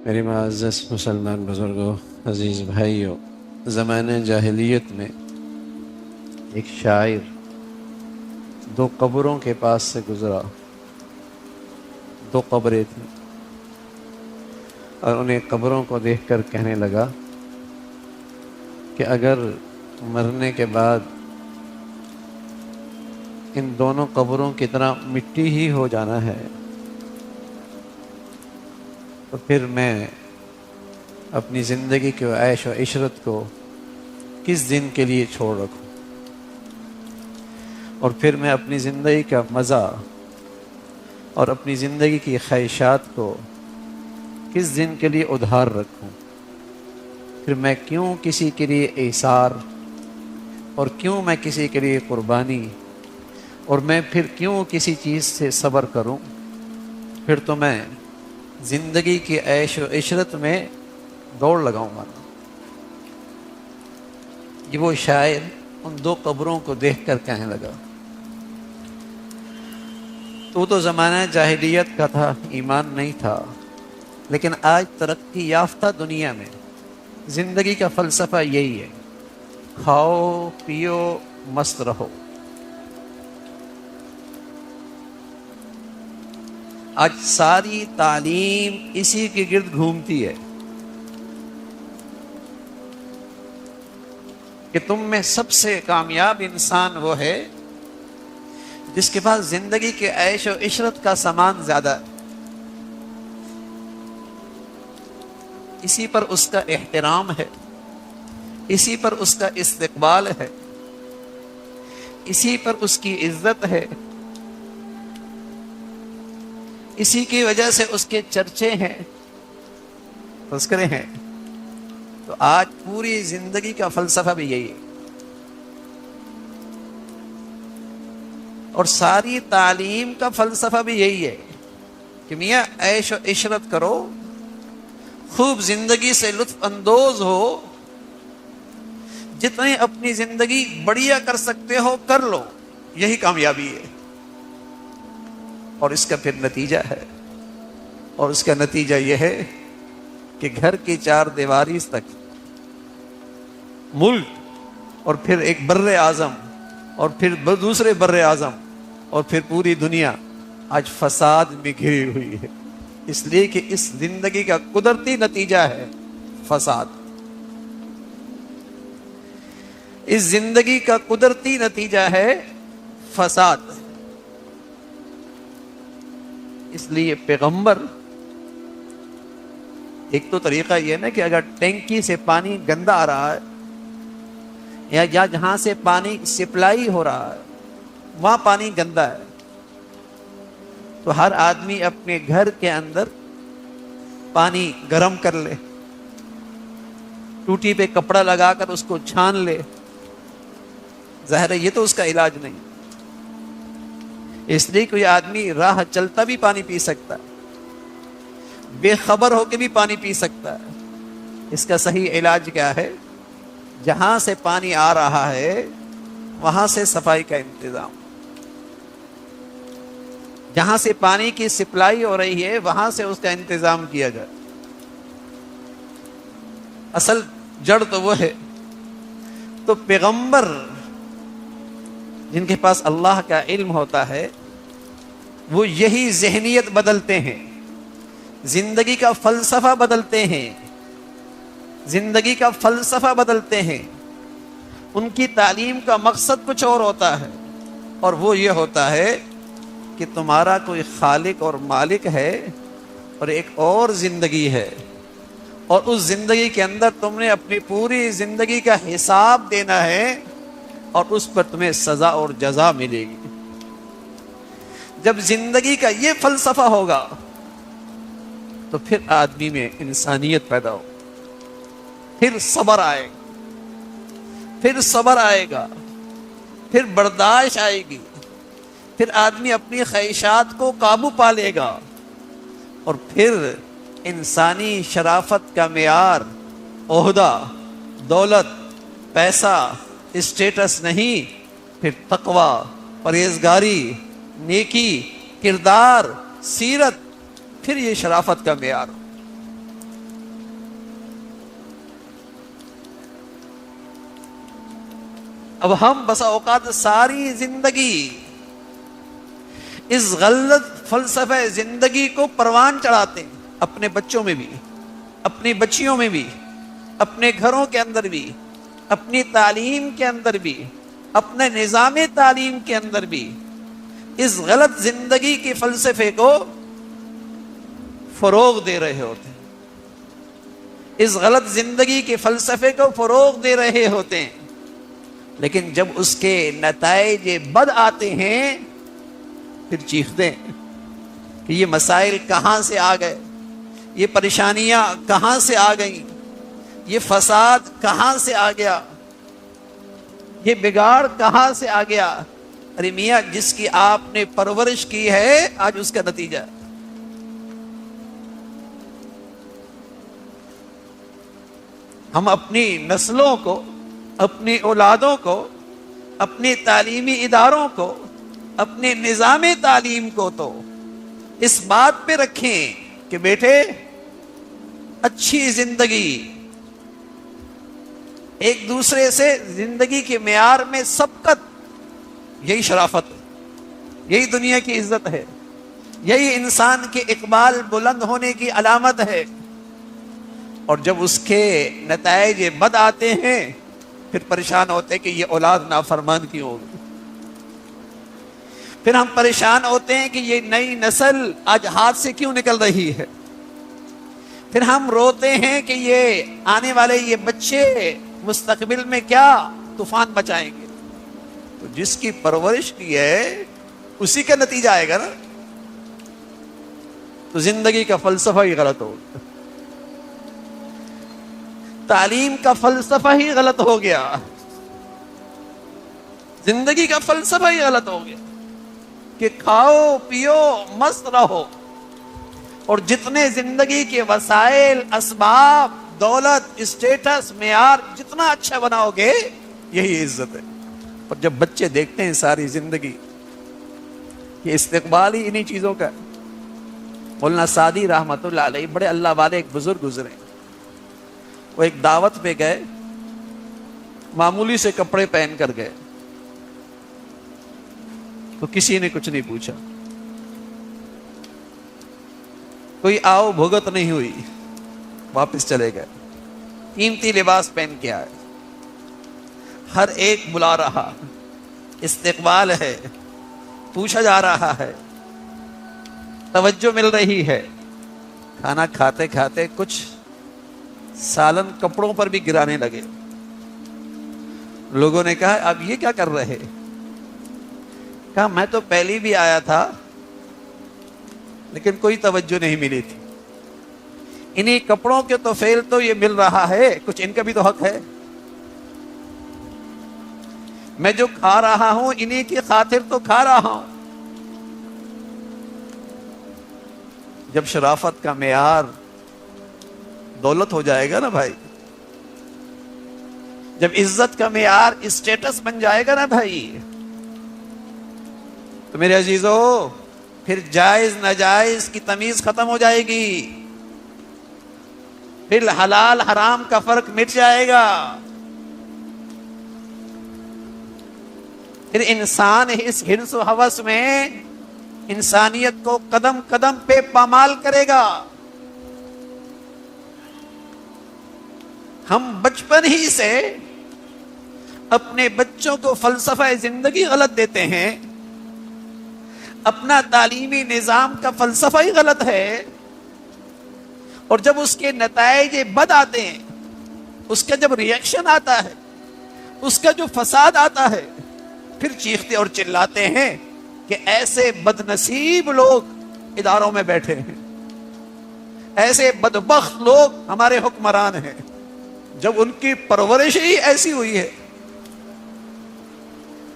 میری معزز مسلمان بزرگوں، عزیز بھائیوں، زمانہ جاہلیت میں ایک شاعر دو قبروں کے پاس سے گزرا۔ دو قبریں تھیں اور انہیں قبروں کو دیکھ کر کہنے لگا کہ اگر مرنے کے بعد ان دونوں قبروں کی طرح مٹی ہی ہو جانا ہے تو پھر میں اپنی زندگی کے عیش و عشرت کو کس دن کے لیے چھوڑ رکھوں، اور پھر میں اپنی زندگی کا مزہ اور اپنی زندگی کی خواہشات کو کس دن کے لیے ادھار رکھوں۔ پھر میں کیوں کسی کے لیے ایثار، اور کیوں میں کسی کے لیے قربانی، اور میں پھر کیوں کسی چیز سے صبر کروں۔ پھر تو میں زندگی کی عیش و عشرت میں دوڑ لگاؤں گا۔ یہ وہ شاعر ان دو قبروں کو دیکھ کر کہنے لگا۔ تو زمانہ جاہلیت کا تھا، ایمان نہیں تھا، لیکن آج ترقی یافتہ دنیا میں زندگی کا فلسفہ یہی ہے، کھاؤ پیو مست رہو۔ آج ساری تعلیم اسی کے گرد گھومتی ہے کہ تم میں سب سے کامیاب انسان وہ ہے جس کے پاس زندگی کے عیش و عشرت کا سامان زیادہ ہے۔ اسی پر اس کا احترام ہے، اسی پر اس کا استقبال ہے، اسی پر اس کی عزت ہے، اسی کی وجہ سے اس کے چرچے ہیں، تذکرے ہیں۔ تو آج پوری زندگی کا فلسفہ بھی یہی ہے، اور ساری تعلیم کا فلسفہ بھی یہی ہے کہ میاں عیش و عشرت کرو، خوب زندگی سے لطف اندوز ہو، جتنے اپنی زندگی بڑھیا کر سکتے ہو کر لو، یہی کامیابی ہے۔ اور اس کا پھر نتیجہ ہے، اور اس کا نتیجہ یہ ہے کہ گھر کی چار دیواری تک ملک، اور پھر ایک بر اعظم، اور پھر دوسرے بر اعظم، اور پھر پوری دنیا آج فساد میں گھری ہوئی ہے، اس لیے کہ اس زندگی کا قدرتی نتیجہ ہے فساد۔ اس زندگی کا قدرتی نتیجہ ہے فساد۔ اس لیے پیغمبر، ایک تو طریقہ یہ ہے نا کہ اگر ٹینکی سے پانی گندا آ رہا ہے یا جہاں سے پانی سپلائی ہو رہا ہے وہاں پانی گندا ہے، تو ہر آدمی اپنے گھر کے اندر پانی گرم کر لے، ٹوٹی پہ کپڑا لگا کر اس کو چھان لے۔ ظاہر ہے یہ تو اس کا علاج نہیں، اس لیے کوئی آدمی راہ چلتا بھی پانی پی سکتا ہے، بے خبر ہو کے بھی پانی پی سکتا ہے۔ اس کا صحیح علاج کیا ہے؟ جہاں سے پانی آ رہا ہے وہاں سے صفائی کا انتظام، جہاں سے پانی کی سپلائی ہو رہی ہے وہاں سے اس کا انتظام کیا جائے۔ اصل جڑ تو وہ ہے۔ تو پیغمبر جن کے پاس اللہ کا علم ہوتا ہے وہ یہی ذہنیت بدلتے ہیں، زندگی کا فلسفہ بدلتے ہیں، زندگی کا فلسفہ بدلتے ہیں۔ ان کی تعلیم کا مقصد کچھ اور ہوتا ہے، اور وہ یہ ہوتا ہے کہ تمہارا کوئی خالق اور مالک ہے، اور ایک اور زندگی ہے، اور اس زندگی کے اندر تم نے اپنی پوری زندگی کا حساب دینا ہے، اور اس پر تمہیں سزا اور جزا ملے گی۔ جب زندگی کا یہ فلسفہ ہوگا تو پھر آدمی میں انسانیت پیدا ہو، پھر صبر آئے گا، پھر صبر آئے گا، پھر برداشت آئے گی، پھر آدمی اپنی خواہشات کو قابو پا لے گا، اور پھر انسانی شرافت کا معیار عہدہ، دولت، پیسہ، اسٹیٹس نہیں، پھر تقوی، پرہیزگاری، نیکی، کردار، سیرت، پھر یہ شرافت کا معیار۔ اب ہم بسا اوقات ساری زندگی اس غلط فلسفہ زندگی کو پروان چڑھاتے ہیں، اپنے بچوں میں بھی، اپنی بچیوں میں بھی، اپنے گھروں کے اندر بھی، اپنی تعلیم کے اندر بھی، اپنے نظام تعلیم کے اندر بھی اس غلط زندگی کے فلسفے کو فروغ دے رہے ہوتے ہیں، اس غلط زندگی کے فلسفے کو فروغ دے رہے ہوتے ہیں، لیکن جب اس کے نتائج بد آتے ہیں پھر چیختے ہیں کہ یہ مسائل کہاں سے آ گئے، یہ پریشانیاں کہاں سے آ گئیں، یہ فساد کہاں سے آ گیا، یہ بگاڑ کہاں سے آ گیا۔ ارے میاں، جس کی آپ نے پرورش کی ہے آج اس کا نتیجہ۔ ہم اپنی نسلوں کو، اپنی اولادوں کو، اپنے تعلیمی اداروں کو، اپنے نظام تعلیم کو تو اس بات پہ رکھیں کہ بیٹے اچھی زندگی، ایک دوسرے سے زندگی کے معیار میں سبقت، یہی شرافت ہے، یہی دنیا کی عزت ہے، یہی انسان کے اقبال بلند ہونے کی علامت ہے۔ اور جب اس کے نتائج بد آتے ہیں پھر پریشان ہوتے ہیں کہ یہ اولاد نافرمان کیوں ہوگی، پھر ہم پریشان ہوتے ہیں کہ یہ نئی نسل آج ہاتھ سے کیوں نکل رہی ہے، پھر ہم روتے ہیں کہ یہ آنے والے یہ بچے مستقبل میں کیا طوفان مچائیں گے۔ تو جس کی پرورش کی ہے اسی کا نتیجہ آئے گا نا۔ تو زندگی کا فلسفہ ہی غلط ہو گیا، تعلیم کا فلسفہ ہی غلط ہو گیا، زندگی کا فلسفہ ہی غلط ہو گیا کہ کھاؤ پیو مست رہو، اور جتنے زندگی کے وسائل، اسباب، دولت، اسٹیٹس، معیار جتنا اچھا بناؤ گے یہی عزت ہے۔ اور جب بچے دیکھتے ہیں ساری زندگی یہ استقبال ہی انہی چیزوں کا۔ مولانا سعدی رحمت اللہ علیہ بڑے اللہ والے ایک بزرگ گزرے، وہ ایک دعوت پہ گئے، معمولی سے کپڑے پہن کر گئے، تو کسی نے کچھ نہیں پوچھا، کوئی آؤ بھگت نہیں ہوئی، واپس چلے گئے۔ قیمتی لباس پہن کے آئے، ہر ایک بلا رہا، استقبال ہے، پوچھا جا رہا ہے، توجہ مل رہی ہے۔ کھانا کھاتے کھاتے کچھ سالن کپڑوں پر بھی گرانے لگے۔ لوگوں نے کہا اب یہ کیا کر رہے؟ کہا میں تو پہلی بھی آیا تھا لیکن کوئی توجہ نہیں ملی تھی، انہی کپڑوں کے تو فیل تو یہ مل رہا ہے، کچھ ان کا بھی تو حق ہے، میں جو کھا رہا ہوں انہی کی خاطر تو کھا رہا ہوں۔ جب شرافت کا معیار دولت ہو جائے گا نا بھائی، جب عزت کا معیار اسٹیٹس بن جائے گا نا بھائی، تو میرے عزیزو پھر جائز ناجائز کی تمیز ختم ہو جائے گی، پھر حلال حرام کا فرق مٹ جائے گا، پھر انسان اس حرص و ہوس میں انسانیت کو قدم قدم پہ پامال کرے گا۔ ہم بچپن ہی سے اپنے بچوں کو فلسفہ زندگی غلط دیتے ہیں، اپنا تعلیمی نظام کا فلسفہ ہی غلط ہے، اور جب اس کے نتائج بد آتے ہیں، اس کا جب ریئیکشن آتا ہے، اس کا جو فساد آتا ہے، پھر چیختے اور چلاتے ہیں کہ ایسے بد نصیب لوگ اداروں میں بیٹھے ہیں، ایسے بدبخت لوگ ہمارے حکمران ہیں۔ جب ان کی پرورش ہی ایسی ہوئی ہے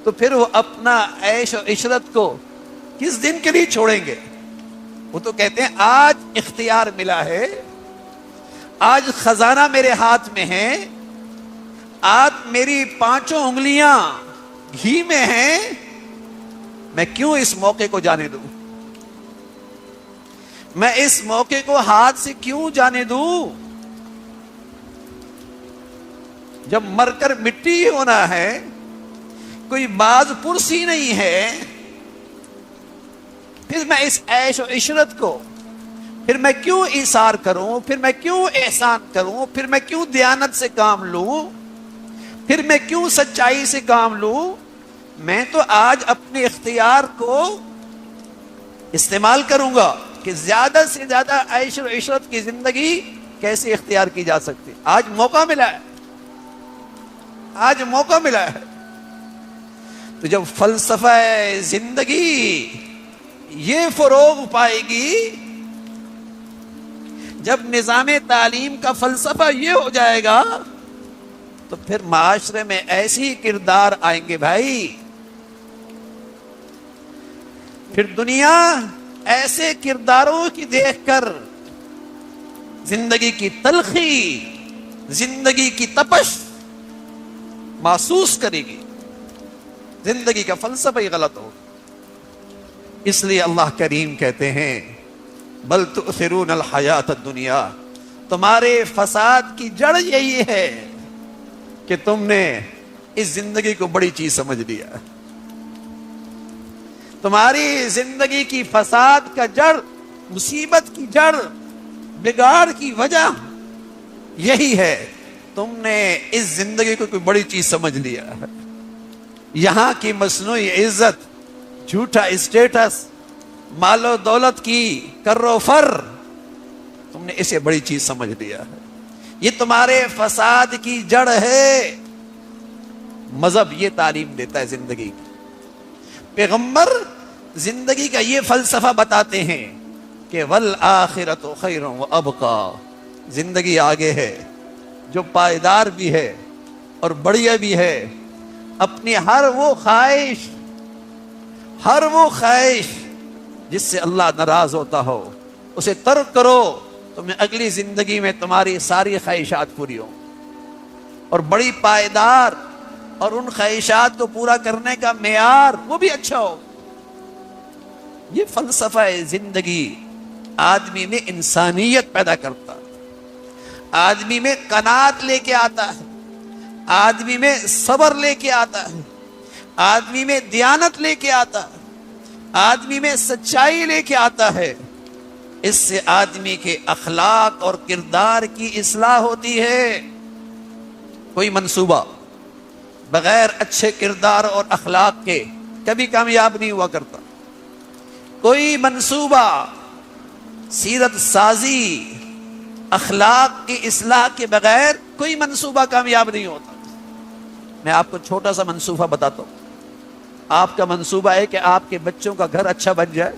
تو پھر وہ اپنا عیش و عشرت کو کس دن کے لیے چھوڑیں گے؟ وہ تو کہتے ہیں آج اختیار ملا ہے، آج خزانہ میرے ہاتھ میں ہے، آج میری پانچوں انگلیاں گھی میں ہیں، میں کیوں اس موقع کو جانے دوں؟ میں اس موقع کو ہاتھ سے کیوں جانے دوں؟ جب مر کر مٹی ہونا ہے کوئی باز پرسی نہیں ہے، پھر میں اس عیش و عشرت کو پھر میں کیوں ایثار کروں، پھر میں کیوں احسان کروں، پھر میں کیوں دیانت سے کام لوں، پھر میں کیوں سچائی سے کام لوں؟ میں تو آج اپنے اختیار کو استعمال کروں گا کہ زیادہ سے زیادہ عیش و عشرت کی زندگی کیسے اختیار کی جا سکتی۔ آج موقع ملا ہے، آج موقع ملا ہے۔ تو جب فلسفہ زندگی یہ فروغ پائے گی، جب نظام تعلیم کا فلسفہ یہ ہو جائے گا، تو پھر معاشرے میں ایسی کردار آئیں گے بھائی، پھر دنیا ایسے کرداروں کی دیکھ کر زندگی کی تلخی، زندگی کی تپش محسوس کرے گی۔ زندگی کا فلسفہ ہی غلط ہو، اس لیے اللہ کریم کہتے ہیں بل تؤثرون الحیات الدنیا، تمہارے فساد کی جڑ یہی ہے کہ تم نے اس زندگی کو بڑی چیز سمجھ لیا۔ تمہاری زندگی کی فساد کا جڑ، مصیبت کی جڑ، بگاڑ کی وجہ یہی ہے، تم نے اس زندگی کو کوئی بڑی چیز سمجھ لیا۔ یہاں کی مصنوعی عزت، جھوٹا اسٹیٹس، مال و دولت کی کر و فر، تم نے اسے بڑی چیز سمجھ لیا ہے۔ یہ تمہارے فساد کی جڑ ہے۔ مذہب یہ تعلیم دیتا ہے زندگی کی، پیغمبر زندگی کا یہ فلسفہ بتاتے ہیں کہ والآخرۃ خیر وابقی، زندگی آگے ہے جو پائیدار بھی ہے اور بڑھیا بھی ہے۔ اپنی ہر وہ خواہش جس سے اللہ ناراض ہوتا ہو اسے ترک کرو، تمہیں اگلی زندگی میں تمہاری ساری خواہشات پوری ہوں اور بڑی پائیدار، اور ان خواہشات کو پورا کرنے کا معیار وہ بھی اچھا ہو۔ یہ فلسفہ زندگی آدمی میں انسانیت پیدا کرتا، آدمی میں قناعت لے کے آتا ہے، آدمی میں صبر لے کے آتا ہے، آدمی میں دیانت لے کے آتا ہے، آدمی میں سچائی لے کے آتا ہے۔ اس سے آدمی کے اخلاق اور کردار کی اصلاح ہوتی ہے۔ کوئی منصوبہ بغیر اچھے کردار اور اخلاق کے کبھی کامیاب نہیں ہوا کرتا۔ کوئی منصوبہ سیرت سازی، اخلاق کی اصلاح کے بغیر کوئی منصوبہ کامیاب نہیں ہوتا۔ میں آپ کو چھوٹا سا منصوبہ بتاتا ہوں۔ آپ کا منصوبہ ہے کہ آپ کے بچوں کا گھر اچھا بن جائے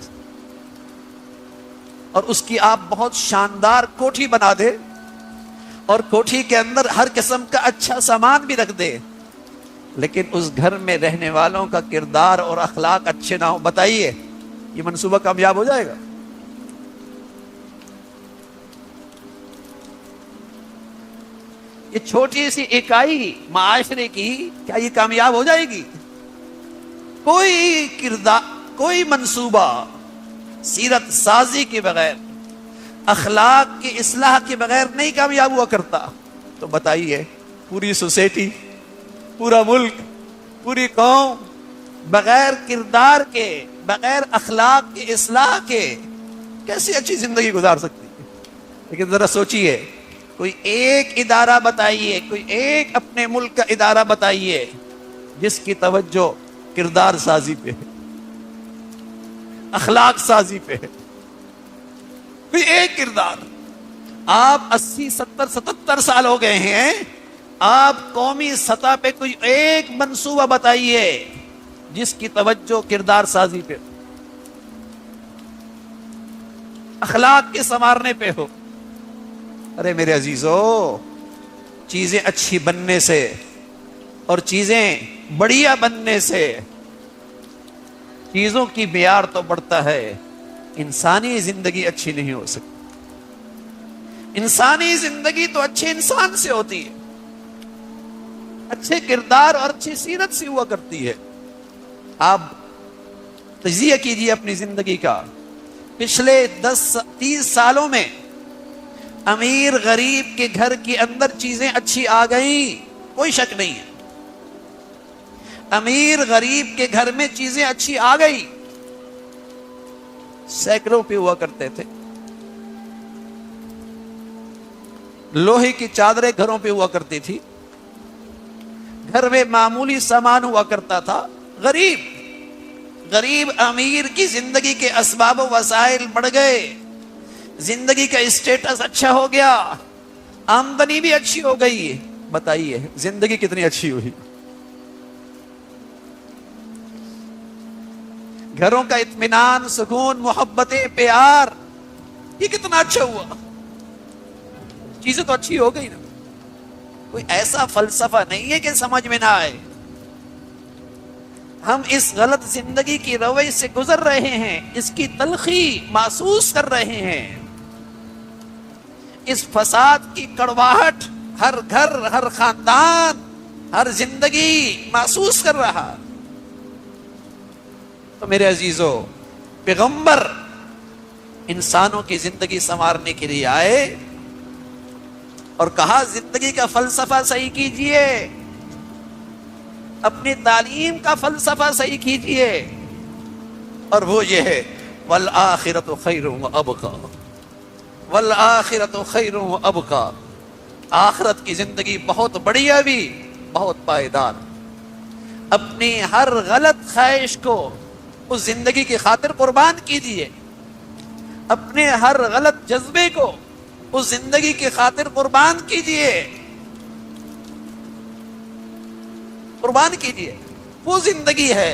اور اس کی آپ بہت شاندار کوٹھی بنا دے اور کوٹھی کے اندر ہر قسم کا اچھا سامان بھی رکھ دے، لیکن اس گھر میں رہنے والوں کا کردار اور اخلاق اچھے نہ ہو، بتائیے یہ منصوبہ کامیاب ہو جائے گا؟ یہ چھوٹی سی اکائی معاشرے کی کیا یہ کامیاب ہو جائے گی؟ کوئی کردار، کوئی منصوبہ سیرت سازی کے بغیر، اخلاق کی اصلاح کے بغیر نہیں کامیاب ہوا کرتا۔ تو بتائیے پوری سوسائٹی، پورا ملک، پوری قوم بغیر کردار کے، بغیر اخلاق کی اصلاح کے کیسی اچھی زندگی گزار سکتی ہے؟ لیکن ذرا سوچئے، کوئی ایک ادارہ بتائیے، کوئی ایک اپنے ملک کا ادارہ بتائیے جس کی توجہ کردار سازی پہ ہے، اخلاق سازی پہ ہے۔ کوئی ایک کردار۔ آپ 80 70 77 سال ہو گئے ہیں، آپ قومی سطح پہ کوئی ایک منصوبہ بتائیے جس کی توجہ کردار سازی پہ، اخلاق کے سنوارنے پہ ہو۔ ارے میرے عزیزو، چیزیں اچھی بننے سے اور چیزیں بڑھیا بننے سے چیزوں کی معیار تو بڑھتا ہے، انسانی زندگی اچھی نہیں ہو سکتی۔ انسانی زندگی تو اچھے انسان سے ہوتی ہے، اچھے کردار اور اچھی سیرت سے ہوا کرتی ہے۔ آپ تجزیہ کیجئے اپنی زندگی کا، پچھلے 30 سالوں میں امیر غریب کے گھر کے اندر چیزیں اچھی آ گئیں، کوئی شک نہیں ہے۔ امیر غریب کے گھر میں چیزیں اچھی آ گئی، سینکڑوں پہ ہوا کرتے تھے، لوہے کی چادریں گھروں پہ ہوا کرتی تھی، گھر میں معمولی سامان ہوا کرتا تھا، غریب امیر کی زندگی کے اسباب و وسائل بڑھ گئے، زندگی کا اسٹیٹس اچھا ہو گیا، آمدنی بھی اچھی ہو گئی، بتائیے زندگی کتنی اچھی ہوئی، گھروں کا اطمینان، سکون، محبتیں، پیار، یہ کتنا اچھا ہوا، چیزیں تو اچھی ہو گئی نا۔ کوئی ایسا فلسفہ نہیں ہے کہ سمجھ میں نہ آئے، ہم اس غلط زندگی کی روش سے گزر رہے ہیں، اس کی تلخی محسوس کر رہے ہیں، اس فساد کی کڑواہٹ ہر گھر، ہر خاندان، ہر زندگی محسوس کر رہا۔ تو میرے عزیزو، پیغمبر انسانوں کی زندگی سنوارنے کے لیے آئے اور کہا زندگی کا فلسفہ صحیح کیجئے، اپنی تعلیم کا فلسفہ صحیح کیجئے، اور وہ یہ ہے والآخرۃ خیر وابقیٰ، والآخرۃ خیر وابقیٰ، آخرت کی زندگی بہت بڑھیا بھی، بہت پائیدار۔ اپنی ہر غلط خواہش کو اس زندگی کی خاطر قربان کیجئے، اپنے ہر غلط جذبے کو اس زندگی کی خاطر قربان کیجئے، قربان کیجئے، وہ زندگی ہے،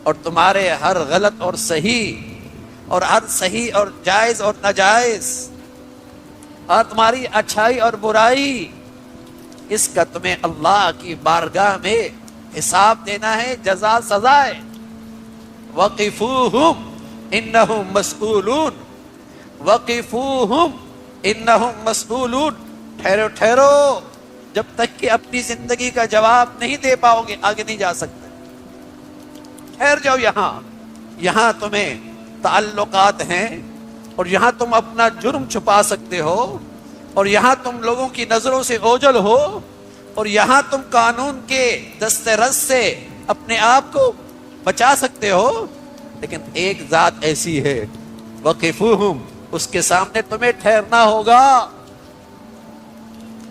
اور تمہارے ہر غلط اور صحیح، اور ہر صحیح اور جائز اور ناجائز، اور تمہاری اچھائی اور برائی، اس کا تمہیں اللہ کی بارگاہ میں حساب دینا ہے، جزا سزا ہے۔ وقفوہم انہم مسئولون، وقفوہم انہم مسئولون، ٹھہرو ٹھہرو، جب تک کہ اپنی زندگی کا جواب نہیں دے پاؤ گے آگے نہیں جا سکتے، ٹھہر جاؤ یہاں تمہیں تعلقات ہیں، اور یہاں تم اپنا جرم چھپا سکتے ہو، اور یہاں تم لوگوں کی نظروں سے اوجھل ہو، اور یہاں تم قانون کے دست رس سے اپنے آپ کو بچا سکتے ہو، لیکن ایک ذات ایسی ہے وقفوہم، اس کے سامنے تمہیں ٹھہرنا ہوگا۔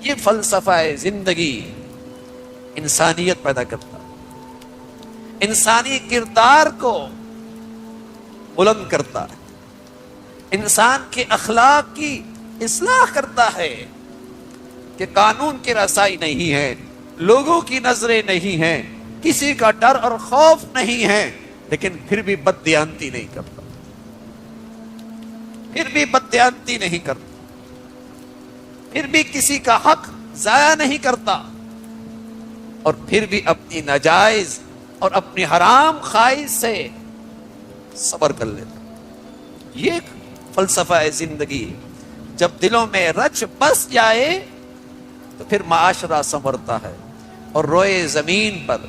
یہ فلسفہ زندگی انسانیت پیدا کرتا، انسانی کردار کو بلند کرتا ہے، انسان کے اخلاق کی اصلاح کرتا ہے، کہ قانون کی رسائی نہیں ہے، لوگوں کی نظریں نہیں ہیں، کسی کا ڈر اور خوف نہیں ہے، لیکن پھر بھی بددیانتی نہیں کرتا، پھر بھی بددیانتی نہیں کرتا، پھر بھی کسی کا حق ضائع نہیں کرتا، اور پھر بھی اپنی ناجائز اور اپنی حرام خواہش سے صبر کر لیتا۔ یہ ایک فلسفہ ہے زندگی، جب دلوں میں رچ بس جائے تو پھر معاشرہ سنورتا ہے، اور روئے زمین پر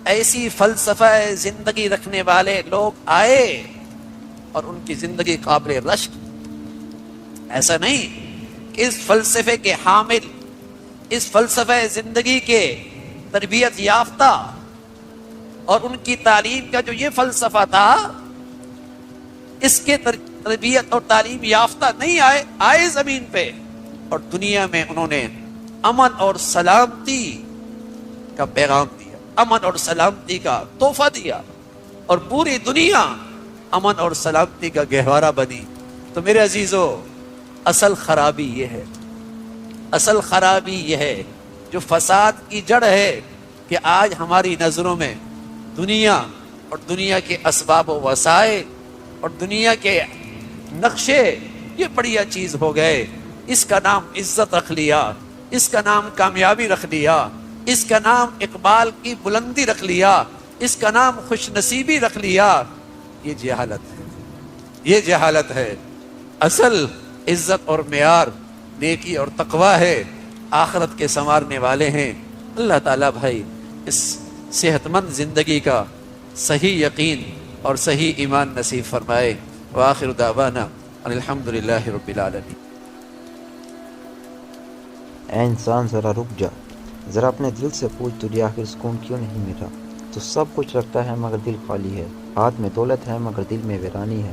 ایسی فلسفہ زندگی رکھنے والے لوگ آئے اور ان کی زندگی قابل رشک، ایسا نہیں کہ اس فلسفے کے حامل، اس فلسفہ زندگی کے تربیت یافتہ اور ان کی تعلیم کا جو یہ فلسفہ تھا، اس کے تربیت اور تعلیم یافتہ نہیں آئے زمین پہ، اور دنیا میں انہوں نے امن اور سلامتی کا پیغام دیا، امن اور سلامتی کا تحفہ دیا، اور پوری دنیا امن اور سلامتی کا گہوارہ بنی۔ تو میرے عزیزو، اصل خرابی یہ ہے، اصل خرابی یہ ہے، جو فساد کی جڑ ہے، کہ آج ہماری نظروں میں دنیا اور دنیا کے اسباب و وسائل اور دنیا کے نقشے یہ بڑھیا چیز ہو گئے، اس کا نام عزت رکھ لیا، اس کا نام کامیابی رکھ لیا، اس کا نام اقبال کی بلندی رکھ لیا، اس کا نام خوش نصیبی رکھ لیا۔ یہ جہالت ہے، یہ جہالت ہے۔ اصل عزت اور معیار نیکی اور تقوی ہے، آخرت کے سنوارنے والے ہیں۔ اللہ تعالیٰ بھائی اس صحت مند زندگی کا صحیح یقین اور صحیح ایمان نصیب فرمائے۔ وآخر دعوانا ان الحمدللہ رب العالمین۔ اے انسان ذرا رک جا، ذرا اپنے دل سے پوچھ تجھے آخر سکون کیوں نہیں ملا؟ تو سب کچھ رکھتا ہے مگر دل خالی ہے، ہاتھ میں دولت ہے مگر دل میں ویرانی ہے،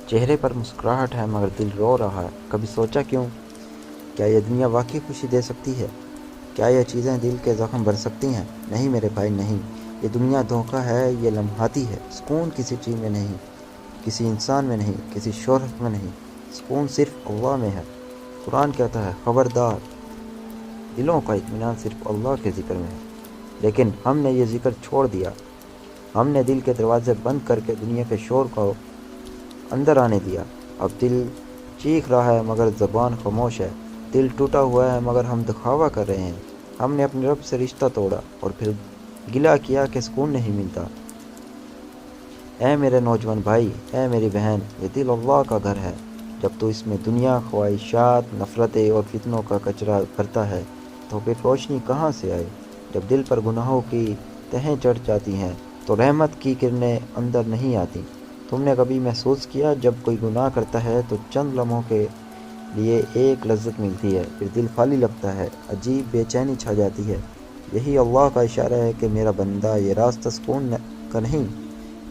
چہرے پر مسکراہٹ ہے مگر دل رو رہا ہے۔ کبھی سوچا کیوں؟ کیا یہ دنیا واقعی خوشی دے سکتی ہے؟ کیا یہ چیزیں دل کے زخم بھر سکتی ہیں؟ نہیں میرے بھائی نہیں، یہ دنیا دھوکہ ہے، یہ لمحاتی ہے۔ سکون کسی چیز میں نہیں، کسی انسان میں نہیں، کسی شہرت میں نہیں، سکون صرف اللہ میں ہے۔ قرآن کہتا ہے خبردار، دلوں کا اطمینان صرف اللہ کے ذکر میں ہے۔ لیکن ہم نے یہ ذکر چھوڑ دیا، ہم نے دل کے دروازے بند کر کے دنیا کے شور کو اندر آنے دیا۔ اب دل چیخ رہا ہے مگر زبان خاموش ہے، دل ٹوٹا ہوا ہے مگر ہم دکھاوا کر رہے ہیں۔ ہم نے اپنے رب سے رشتہ توڑا اور پھر گلہ کیا کہ سکون نہیں ملتا۔ اے میرے نوجوان بھائی، اے میری بہن، یہ دل اللہ کا گھر ہے۔ جب تو اس میں دنیا، خواہشات، نفرتیں اور فتنوں کا کچرا بھرتا ہے تو پھر روشنی کہاں سے آئے؟ جب دل پر گناہوں کی تہیں چڑھ جاتی ہیں تو رحمت کی کرنیں اندر نہیں آتی۔ تم نے کبھی محسوس کیا جب کوئی گناہ کرتا ہے تو چند لمحوں کے لیے ایک لذت ملتی ہے، پھر دل خالی لگتا ہے، عجیب بے چینی چھا جاتی ہے۔ یہی اللہ کا اشارہ ہے کہ میرا بندہ، یہ راستہ سکون کا نہیں،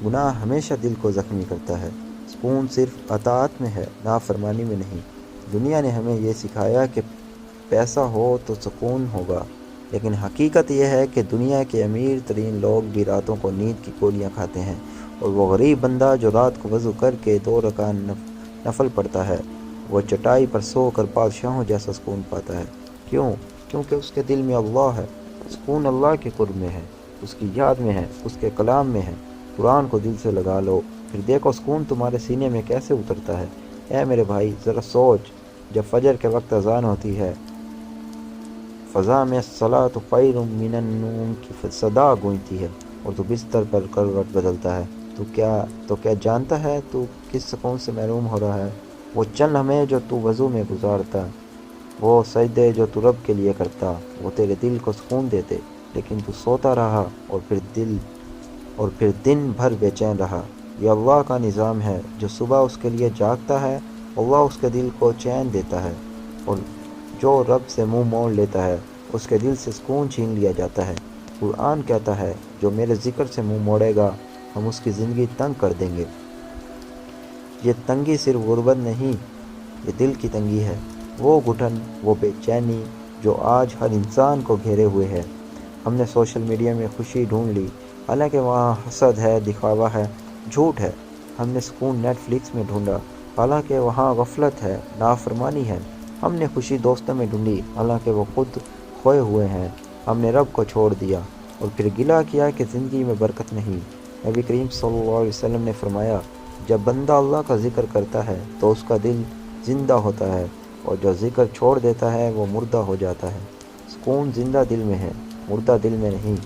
گناہ ہمیشہ دل کو زخمی کرتا ہے۔ سکون صرف اطاعت میں ہے، نافرمانی میں نہیں۔ دنیا نے ہمیں یہ سکھایا کہ پیسہ ہو تو سکون ہوگا، لیکن حقیقت یہ ہے کہ دنیا کے امیر ترین لوگ بھی راتوں کو نیند کی گولیاں کھاتے ہیں، اور وہ غریب بندہ جو رات کو وضو کر کے 2 رکعت نفل پڑھتا ہے، وہ چٹائی پر سو کر بادشاہوں جیسا سکون پاتا ہے۔ کیوں؟ کیونکہ اس کے دل میں اللہ ہے۔ سکون اللہ کے قرب میں ہے، اس کی یاد میں ہے، اس کے کلام میں ہے۔ قرآن کو دل سے لگا لو، پھر دیکھو سکون تمہارے سینے میں کیسے اترتا ہے۔ اے میرے بھائی، ذرا سوچ، جب فجر کے وقت اذان ہوتی ہے، فضا میں الصلاۃ خیر من النوم کی صدا گونجتی ہے اور تو بستر پر کروٹ بدلتا ہے، تو کیا جانتا ہے تو کس سکون سے محروم ہو رہا ہے؟ وہ چند لمحے جو تو وضو میں گزارتا، وہ سجدے جو تو رب کے لیے کرتا، وہ تیرے دل کو سکون دیتے، لیکن تو سوتا رہا اور پھر دن بھر بے چین رہا۔ یہ اللہ کا نظام ہے، جو صبح اس کے لیے جاگتا ہے، اللہ اس کے دل کو چین دیتا ہے، اور جو رب سے منہ موڑ لیتا ہے اس کے دل سے سکون چھین لیا جاتا ہے۔ قرآن کہتا ہے جو میرے ذکر سے منہ موڑے گا ہم اس کی زندگی تنگ کر دیں گے۔ یہ تنگی صرف غربت نہیں، یہ دل کی تنگی ہے، وہ گھٹن، وہ بے چینی جو آج ہر انسان کو گھیرے ہوئے ہے۔ ہم نے سوشل میڈیا میں خوشی ڈھونڈ لی، حالانکہ وہاں حسد ہے، دکھاوا ہے، جھوٹ ہے۔ ہم نے سکون نیٹ فلکس میں ڈھونڈا، حالانکہ وہاں غفلت ہے، نافرمانی ہے۔ ہم نے خوشی دوستوں میں ڈھونڈی، حالانکہ وہ خود کھوئے ہوئے ہیں۔ ہم نے رب کو چھوڑ دیا اور پھر گلہ کیا کہ زندگی میں برکت نہیں۔ نبی کریم صلی اللہ علیہ وسلم نے فرمایا، جب بندہ اللہ کا ذکر کرتا ہے تو اس کا دل زندہ ہوتا ہے، اور جو ذکر چھوڑ دیتا ہے وہ مردہ ہو جاتا ہے۔ سکون زندہ دل میں ہے، مردہ دل میں نہیں۔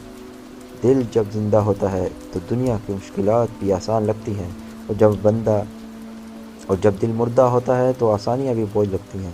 دل جب زندہ ہوتا ہے تو دنیا کی مشکلات بھی آسان لگتی ہیں، اور جب دل مردہ ہوتا ہے تو آسانیاں بھی بوجھ لگتی ہیں۔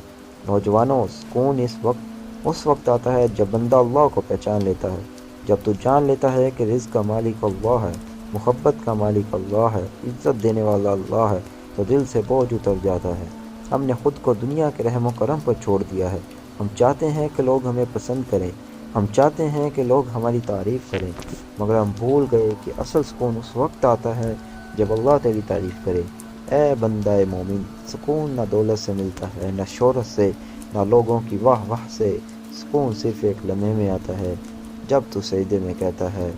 نوجوانوں، سکون اس وقت آتا ہے جب بندہ اللہ کو پہچان لیتا ہے۔ جب تو جان لیتا ہے کہ رزق کا مالک اللہ ہے، محبت کا مالک اللہ ہے، عزت دینے والا اللہ ہے، تو دل سے بوجھ اتر جاتا ہے۔ ہم نے خود کو دنیا کے رحم و کرم پر چھوڑ دیا ہے۔ ہم چاہتے ہیں کہ لوگ ہمیں پسند کریں، ہم چاہتے ہیں کہ لوگ ہماری تعریف کریں، مگر ہم بھول گئے کہ اصل سکون اس وقت آتا ہے جب اللہ تیری تعریف کرے۔ اے بندہ مومن، سکون نہ دولت سے ملتا ہے، نہ شہرت سے، نہ لوگوں کی واہ واہ سے۔ سکون صرف ایک لمحے میں آتا ہے، جب تو سجدے میں کہتا ہے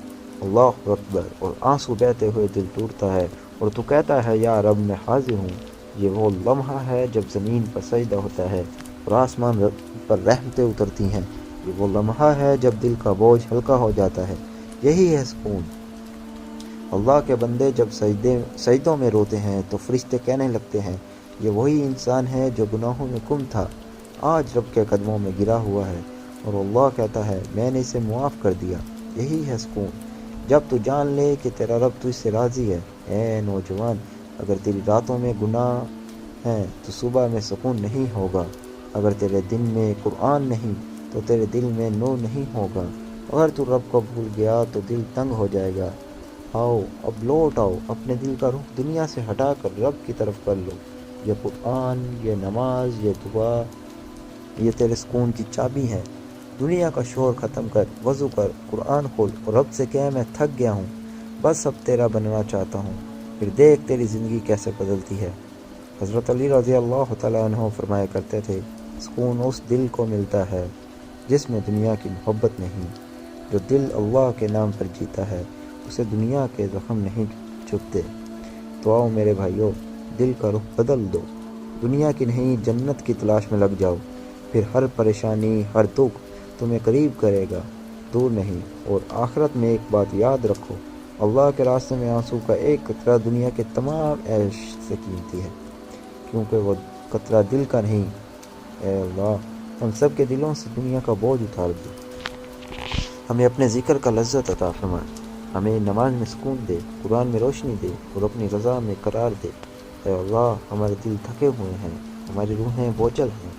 اللہ اکبر اور آنسو بہتے ہوئے دل ٹوٹتا ہے اور تو کہتا ہے یا رب میں حاضر ہوں۔ یہ وہ لمحہ ہے جب زمین پر سجدہ ہوتا ہے اور آسمان پر رحمتیں اترتی ہیں۔ یہ وہ لمحہ ہے جب دل کا بوجھ ہلکا ہو جاتا ہے۔ یہی ہے سکون۔ اللہ کے بندے جب سجدوں میں روتے ہیں تو فرشتے کہنے لگتے ہیں یہ وہی انسان ہے جو گناہوں میں گم تھا، آج رب کے قدموں میں گرا ہوا ہے، اور اللہ کہتا ہے میں نے اسے معاف کر دیا۔ یہی ہے سکون، جب تو جان لے کہ تیرا رب تجھ سے راضی ہے۔ اے نوجوان، اگر تیری راتوں میں گناہ ہیں تو صبح میں سکون نہیں ہوگا۔ اگر تیرے دن میں قرآن نہیں تو تیرے دل میں نور نہیں ہوگا۔ اگر تو رب کو بھول گیا تو دل تنگ ہو جائے گا۔ آؤ اب لوٹ آؤ، اپنے دل کا رخ دنیا سے ہٹا کر رب کی طرف کر لو۔ یہ قرآن، یہ نماز، یہ دعا، یہ تیرے سکون کی چابی ہے۔ دنیا کا شور ختم کر، وضو کر، قرآن کھول اور رب سے کہہ میں تھک گیا ہوں، بس اب تیرا بننا چاہتا ہوں، پھر دیکھ تیری زندگی کیسے بدلتی ہے۔ حضرت علی رضی اللہ تعالیٰ عنہ فرمایا کرتے تھے، سکون اس دل کو ملتا ہے جس میں دنیا کی محبت نہیں۔ جو دل اللہ کے نام پر جیتا ہے اسے دنیا کے زخم نہیں چھپتے۔ تو آؤ میرے بھائیوں، دل کا رخ بدل دو، دنیا کی نہیں جنت کی تلاش میں لگ جاؤ، پھر ہر پریشانی، ہر دکھ تمہیں قریب کرے گا، دور نہیں۔ اور آخرت میں ایک بات یاد رکھو، اللہ کے راستے میں آنسو کا ایک قطرہ دنیا کے تمام عیش سے قیمتی ہے، کیونکہ وہ قطرہ دل کا نہیں۔ اے اللہ، ہم سب کے دلوں سے دنیا کا بوجھ اتار دے، ہمیں اپنے ذکر کا لذت عطا فرما، ہمیں نماز میں سکون دے، قرآن میں روشنی دے اور اپنی رضا میں قرار دے۔ اے اللہ، ہمارے دل تھکے ہوئے ہیں، ہماری روحیں بوجھل ہیں،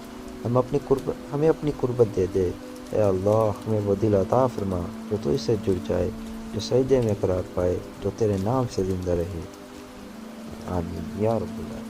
ہمیں اپنی قربت دے دے۔ اے اللہ، ہمیں وہ دل عطا فرما جو تو اس سے جڑ جائے، جو سجدے میں قرار پائے، جو تیرے نام سے زندہ رہے۔ آمین یا رب العالمین۔